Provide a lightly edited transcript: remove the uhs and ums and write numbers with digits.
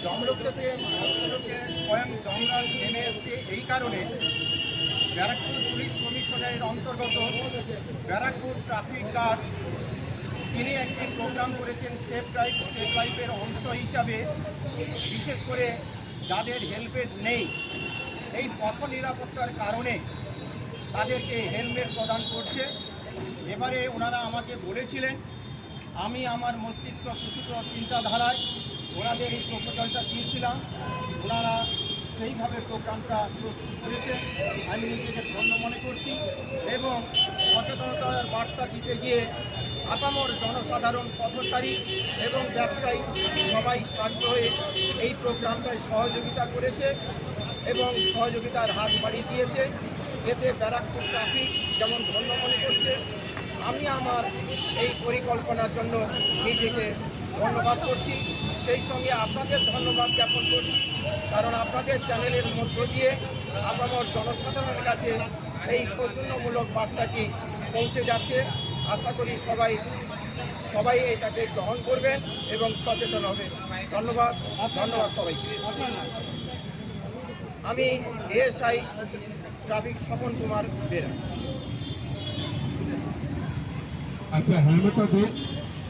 জমলোকটাতে স্বয়ং জমরাল নেমে এসছে এই কারণে ব্যারাকপুর পুলিশ কমিশনের অন্তর্গত ব্যারাকপুর ট্রাফিক গার্ড তিনি একটি প্রোগ্রাম করেছেন সেফ লাইফের অংশ হিসাবে, বিশেষ করে যাদের হেলমেট নেই এই পথ নিরাপত্তার কারণে তাদেরকে হেলমেট প্রদান করছে। এবারে ওনারা আমাকে বলেছিলেন, আমি আমার মস্তিষ্ক প্রসূত চিন্তাধারায় ওনাদের এই প্রপোজালটা দিয়েছিলাম, ওনারা সেইভাবে প্রোগ্রামটা প্রস্তুত করেছে। আমি নিজেকে ধন্য মনে করছি এবং সচেতনতার বার্তা দিতে গিয়ে আপামর জনসাধারণ, পথচারী এবং ব্যবসায়ী সবাই শান্ত হয়ে এই প্রোগ্রামটায় সহযোগিতা করেছে এবং সহযোগিতার হাত বাড়িয়ে দিয়েছে। এতে ব্যারাকপুর ট্রাফিক যেমন ধন্য মনে করছে, আমি আমার এই পরিকল্পনার জন্য নিজেকে ধন্যবাদ করছি। সেই সঙ্গে আপনাদের ধন্যবাদ জ্ঞাপন করছি, কারণ আপনাদের চ্যানেলের মধ্য দিয়ে আপামর জনসাধারণের কাছে এই সৌজন্যমূলক বার্তাটি পৌঁছে যাচ্ছে। আশা করি সবাই এটাকে গ্রহণ করবেন এবং সচেতন হবেন। ধন্যবাদ সবাইকে। আমি এএসআই ট্রাফিক স্বপন কুমার বেরা। আচ্ছা, হেলমেটটা